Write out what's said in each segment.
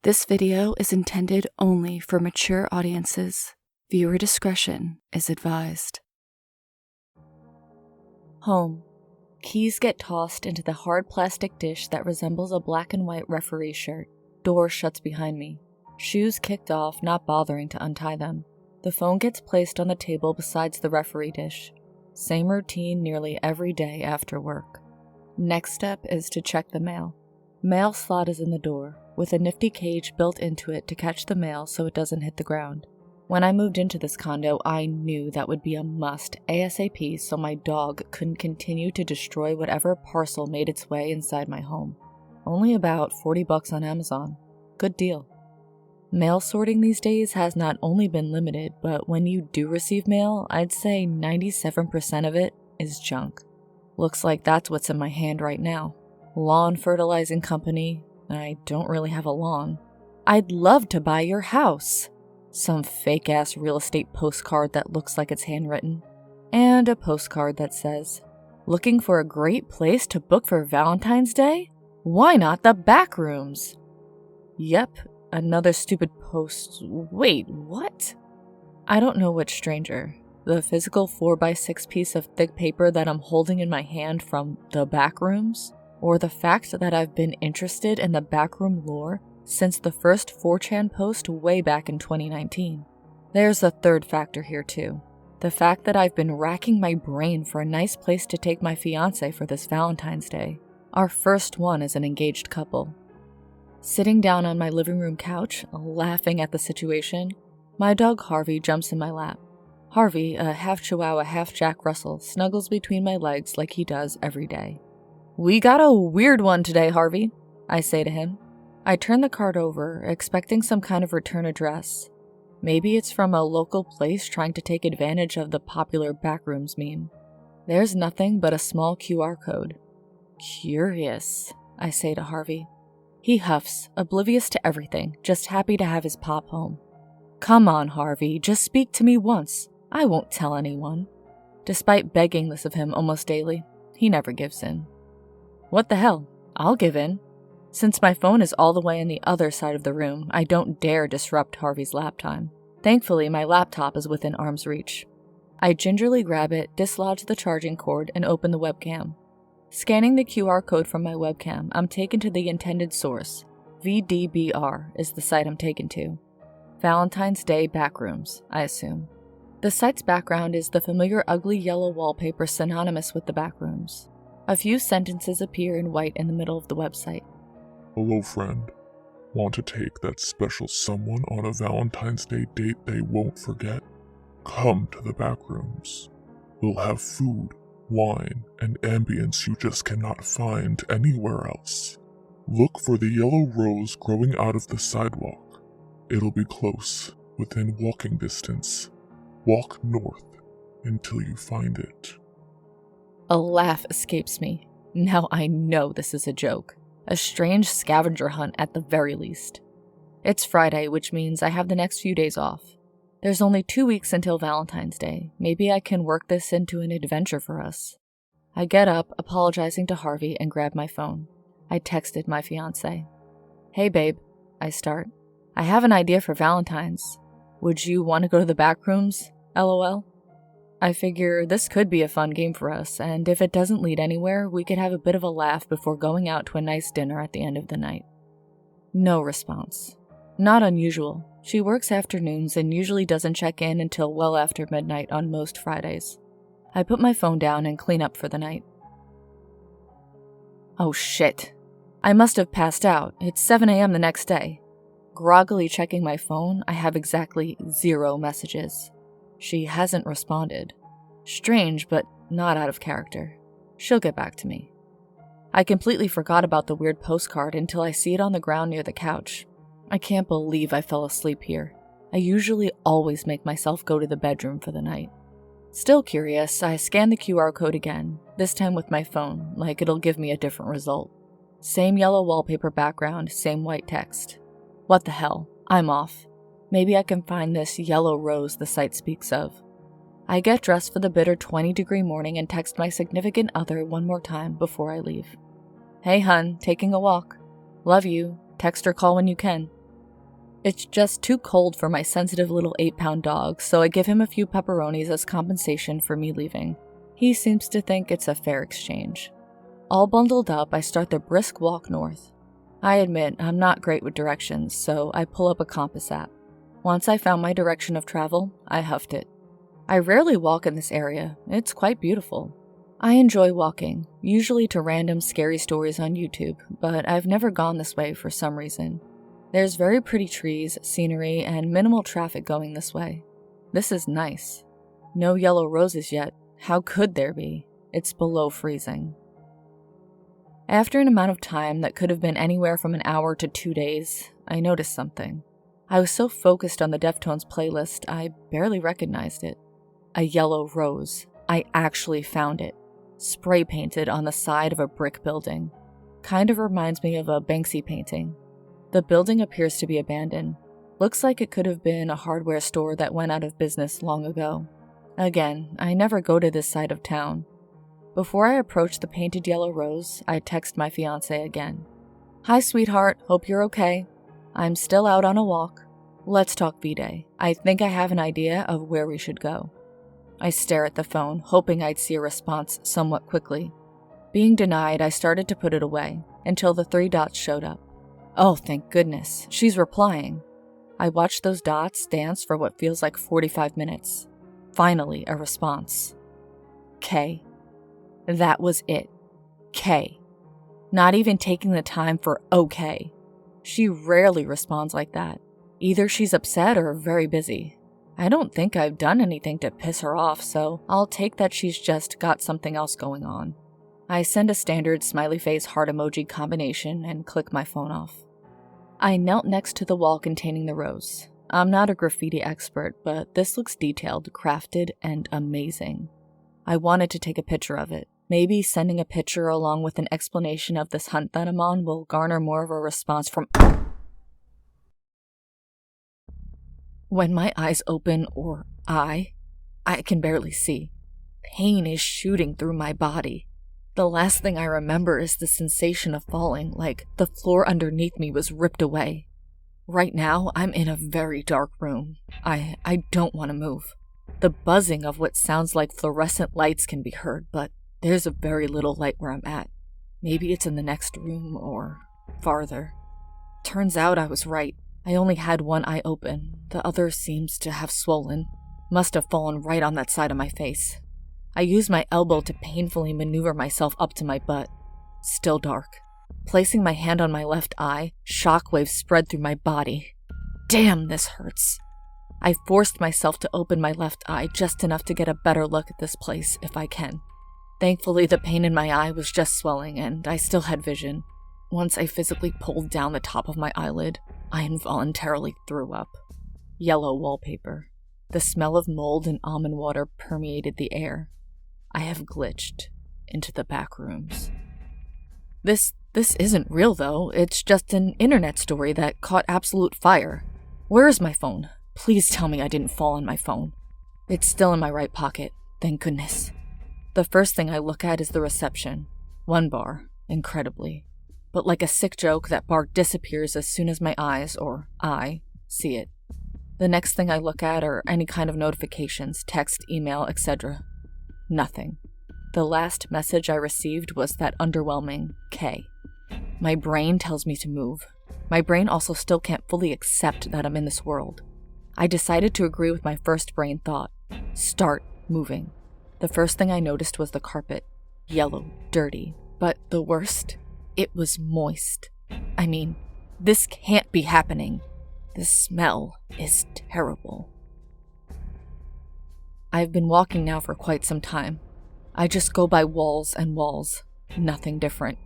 This video is intended only for mature audiences. Viewer discretion is advised. Home. Keys get tossed into the hard plastic dish that resembles a black and white referee shirt. Door shuts behind me. Shoes kicked off, not bothering to untie them. The phone gets placed on the table besides the referee dish. Same routine nearly every day after work. Next step is to check the mail. Mail slot is in the door, with a nifty cage built into it to catch the mail so it doesn't hit the ground. When I moved into this condo, I knew that would be a must ASAP so my dog couldn't continue to destroy whatever parcel made its way inside my home. Only about $40 on Amazon. Good deal. Mail sorting these days has not only been limited, but when you do receive mail, I'd say 97% of it is junk. Looks like that's what's in my hand right now. Lawn fertilizing company. I don't really have a lawn. I'd love to buy your house. Some fake-ass real estate postcard that looks like it's handwritten. And a postcard that says, "Looking for a great place to book for Valentine's Day? Why not the Backrooms?" Yep, another stupid post. Wait, what? I don't know which stranger. The physical 4x6 piece of thick paper that I'm holding in my hand from the Backrooms? Or the fact that I've been interested in the backroom lore since the first 4chan post way back in 2019. There's a third factor here too. The fact that I've been racking my brain for a nice place to take my fiancé for this Valentine's Day. Our first one as an engaged couple. Sitting down on my living room couch, laughing at the situation, my dog Harvey jumps in my lap. Harvey, a half Chihuahua, half Jack Russell, snuggles between my legs like he does every day. "We got a weird one today, Harvey," I say to him. I turn the card over, expecting some kind of return address. Maybe it's from a local place trying to take advantage of the popular Backrooms meme. There's nothing but a small QR code. "Curious," I say to Harvey. He huffs, oblivious to everything, just happy to have his pop home. "Come on, Harvey, just speak to me once. I won't tell anyone." Despite begging this of him almost daily, he never gives in. What the hell? I'll give in. Since my phone is all the way on the other side of the room, I don't dare disrupt Harvey's lap time. Thankfully, my laptop is within arm's reach. I gingerly grab it, dislodge the charging cord, and open the webcam. Scanning the QR code from my webcam, I'm taken to the intended source. VDBR is the site I'm taken to. Valentine's Day Backrooms, I assume. The site's background is the familiar ugly yellow wallpaper synonymous with the Backrooms. A few sentences appear in white in the middle of the website. "Hello, friend. Want to take that special someone on a Valentine's Day date they won't forget? Come to the Backrooms. We'll have food, wine, and ambience you just cannot find anywhere else. Look for the yellow rose growing out of the sidewalk. It'll be close, within walking distance. Walk north until you find it." A laugh escapes me. Now I know this is a joke. A strange scavenger hunt at the very least. It's Friday, which means I have the next few days off. There's only 2 weeks until Valentine's Day. Maybe I can work this into an adventure for us. I get up, apologizing to Harvey, and grab my phone. I texted my fiancé. "Hey babe," I start. "I have an idea for Valentine's. Would you want to go to the Backrooms? LOL. I figure this could be a fun game for us, and if it doesn't lead anywhere, we could have a bit of a laugh before going out to a nice dinner at the end of the night." No response. Not unusual. She works afternoons and usually doesn't check in until well after midnight on most Fridays. I put my phone down and clean up for the night. Oh shit. I must have passed out. It's 7 a.m. the next day. Groggily checking my phone, I have exactly 0 messages. She hasn't responded. Strange, but not out of character. She'll get back to me. I completely forgot about the weird postcard until I see it on the ground near the couch. I can't believe I fell asleep here. I usually always make myself go to the bedroom for the night. Still curious, I scan the QR code again, this time with my phone, like it'll give me a different result. Same yellow wallpaper background, same white text. What the hell? I'm off. Maybe I can find this yellow rose the site speaks of. I get dressed for the bitter 20-degree morning and text my significant other one more time before I leave. "Hey hun, taking a walk. Love you. Text or call when you can." It's just too cold for my sensitive little 8-pound dog, so I give him a few pepperonis as compensation for me leaving. He seems to think it's a fair exchange. All bundled up, I start the brisk walk north. I admit I'm not great with directions, so I pull up a compass app. Once I found my direction of travel, I huffed it. I rarely walk in this area. It's quite beautiful. I enjoy walking, usually to random scary stories on YouTube, but I've never gone this way for some reason. There's very pretty trees, scenery, and minimal traffic going this way. This is nice. No yellow roses yet. How could there be? It's below freezing. After an amount of time that could have been anywhere from an hour to 2 days, I noticed something. I was so focused on the Deftones playlist, I barely recognized it. A yellow rose. I actually found it. Spray painted on the side of a brick building. Kind of reminds me of a Banksy painting. The building appears to be abandoned. Looks like it could have been a hardware store that went out of business long ago. Again, I never go to this side of town. Before I approach the painted yellow rose, I text my fiancé again. Hi sweetheart, hope you're okay. I'm still out on a walk. Let's talk V-Day. I think I have an idea of where we should go. I stare at the phone, hoping I'd see a response somewhat quickly. Being denied, I started to put it away, until the 3 dots showed up. Oh, thank goodness, she's replying. I watched those dots dance for what feels like 45 minutes. Finally, a response. K. That was it. K. Not even taking the time for okay. She rarely responds like that. Either she's upset or very busy. I don't think I've done anything to piss her off, so I'll take that she's just got something else going on. I send a standard smiley face heart emoji combination and click my phone off. I knelt next to the wall containing the rose. I'm not a graffiti expert, but this looks detailed, crafted, and amazing. I wanted to take a picture of it. Maybe sending a picture along with an explanation of this hunt that I'm on will garner more of a response from... When my eyes open, or I can barely see. Pain is shooting through my body. The last thing I remember is the sensation of falling, like the floor underneath me was ripped away. Right now, I'm in a very dark room. I don't want to move. The buzzing of what sounds like fluorescent lights can be heard, but there's a very little light where I'm at. Maybe it's in the next room, or farther. Turns out I was right. I only had one eye open. The other seems to have swollen. Must have fallen right on that side of my face. I use my elbow to painfully maneuver myself up to my butt. Still dark. Placing my hand on my left eye, shockwaves spread through my body. Damn, this hurts. I forced myself to open my left eye just enough to get a better look at this place, if I can. Thankfully, the pain in my eye was just swelling, and I still had vision. Once I physically pulled down the top of my eyelid, I involuntarily threw up. Yellow wallpaper. The smell of mold and almond water permeated the air. I have glitched into the Backrooms. This isn't real, though. It's just an internet story that caught absolute fire. Where is my phone? Please tell me I didn't fall on my phone. It's still in my right pocket, thank goodness. The first thing I look at is the reception. 1 bar, incredibly. But like a sick joke, that bar disappears as soon as my eyes, or I, see it. The next thing I look at are any kind of notifications, text, email, etc. Nothing. The last message I received was that underwhelming K. My brain tells me to move. My brain also still can't fully accept that I'm in this world. I decided to agree with my first brain thought. Start moving. The first thing I noticed was the carpet. Yellow, dirty. But the worst? It was moist. I mean, this can't be happening. The smell is terrible. I've been walking now for quite some time. I just go by walls and walls. Nothing different.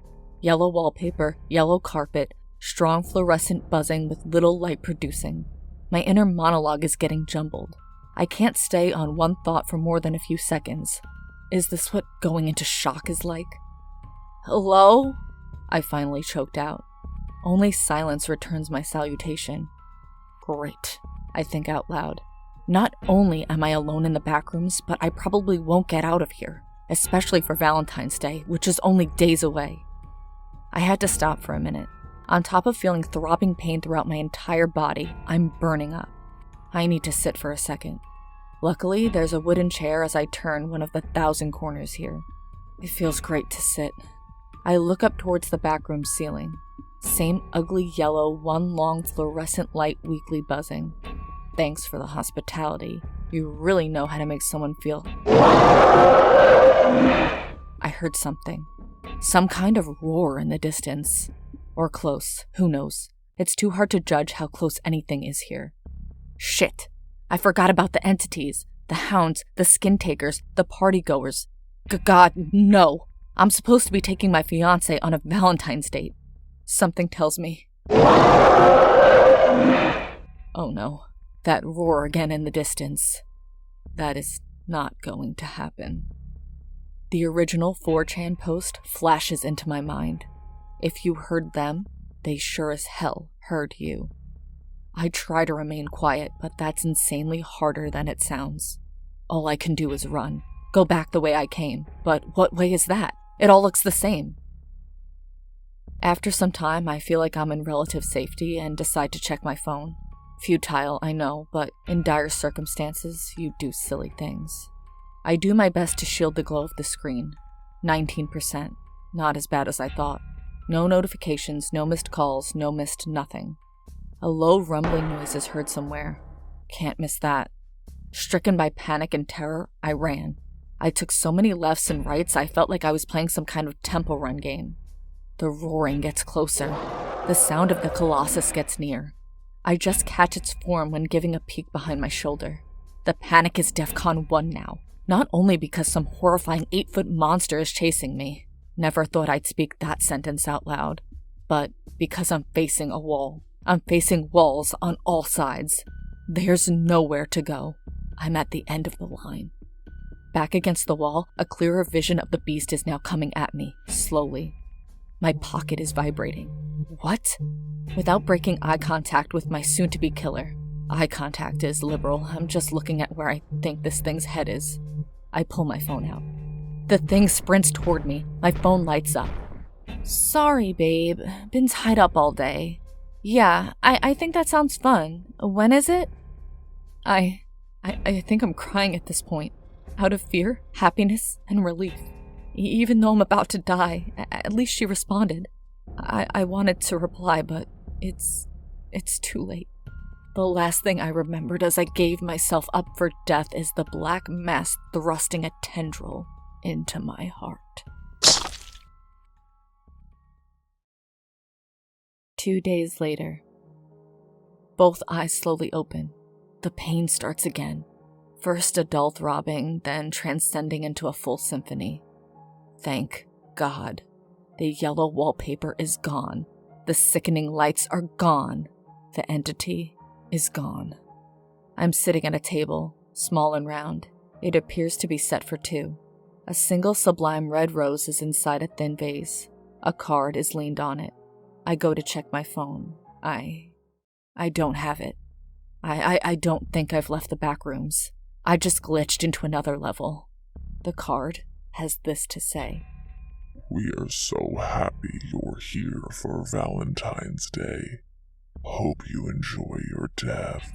Yellow wallpaper, yellow carpet, strong fluorescent buzzing with little light producing. My inner monologue is getting jumbled. I can't stay on one thought for more than a few seconds. Is this what going into shock is like? Hello? I finally choked out. Only silence returns my salutation. Great, I think out loud. Not only am I alone in the Backrooms, but I probably won't get out of here, especially for Valentine's Day, which is only days away. I had to stop for a minute. On top of feeling throbbing pain throughout my entire body, I'm burning up. I need to sit for a second. Luckily, there's a wooden chair as I turn one of the 1,000 corners here. It feels great to sit. I look up towards the backroom ceiling. Same ugly yellow, one long fluorescent light weekly buzzing. Thanks for the hospitality. You really know how to make someone feel. I heard something. Some kind of roar in the distance. Or close, who knows? It's too hard to judge how close anything is here. Shit. I forgot about the entities, the hounds, the skin takers, the partygoers. God, no. I'm supposed to be taking my fiancé on a Valentine's date. Something tells me. Oh no. That roar again in the distance. That is not going to happen. The original 4chan post flashes into my mind. If you heard them, they sure as hell heard you. I try to remain quiet, but that's insanely harder than it sounds. All I can do is run. Go back the way I came. But what way is that? It all looks the same. After some time, I feel like I'm in relative safety and decide to check my phone. Futile, I know, but in dire circumstances, you do silly things. I do my best to shield the glow of the screen. 19%. Not as bad as I thought. No notifications, no missed calls, no missed nothing. A low rumbling noise is heard somewhere. Can't miss that. Stricken by panic and terror, I ran. I took so many lefts and rights I felt like I was playing some kind of tempo run game. The roaring gets closer. The sound of the colossus gets near. I just catch its form when giving a peek behind my shoulder. The panic is DEFCON 1 now. Not only because some horrifying 8-foot monster is chasing me. Never thought I'd speak that sentence out loud. But because I'm facing a wall. I'm facing walls on all sides. There's nowhere to go. I'm at the end of the line. Back against the wall, a clearer vision of the beast is now coming at me, slowly. My pocket is vibrating. What? Without breaking eye contact with my soon-to-be killer. Eye contact is liberal. I'm just looking at where I think this thing's head is. I pull my phone out. The thing sprints toward me. My phone lights up. Sorry, babe. Been tied up all day. Yeah, I think that sounds fun. When is it? I think I'm crying at this point. Out of fear, happiness, and relief. Even though I'm about to die, at least she responded. I wanted to reply, but it's too late. The last thing I remembered as I gave myself up for death is the black mass thrusting a tendril into my heart. 2 days later. Both eyes slowly open. The pain starts again. First a dull throbbing, then transcending into a full symphony. Thank God. The yellow wallpaper is gone. The sickening lights are gone. The entity is gone. I'm sitting at a table, small and round. It appears to be set for two. A single sublime red rose is inside a thin vase. A card is leaned on it. I go to check my phone. I don't have it. I don't think I've left the Backrooms. I just glitched into another level. The card has this to say. We are so happy you're here for Valentine's Day. Hope you enjoy your death.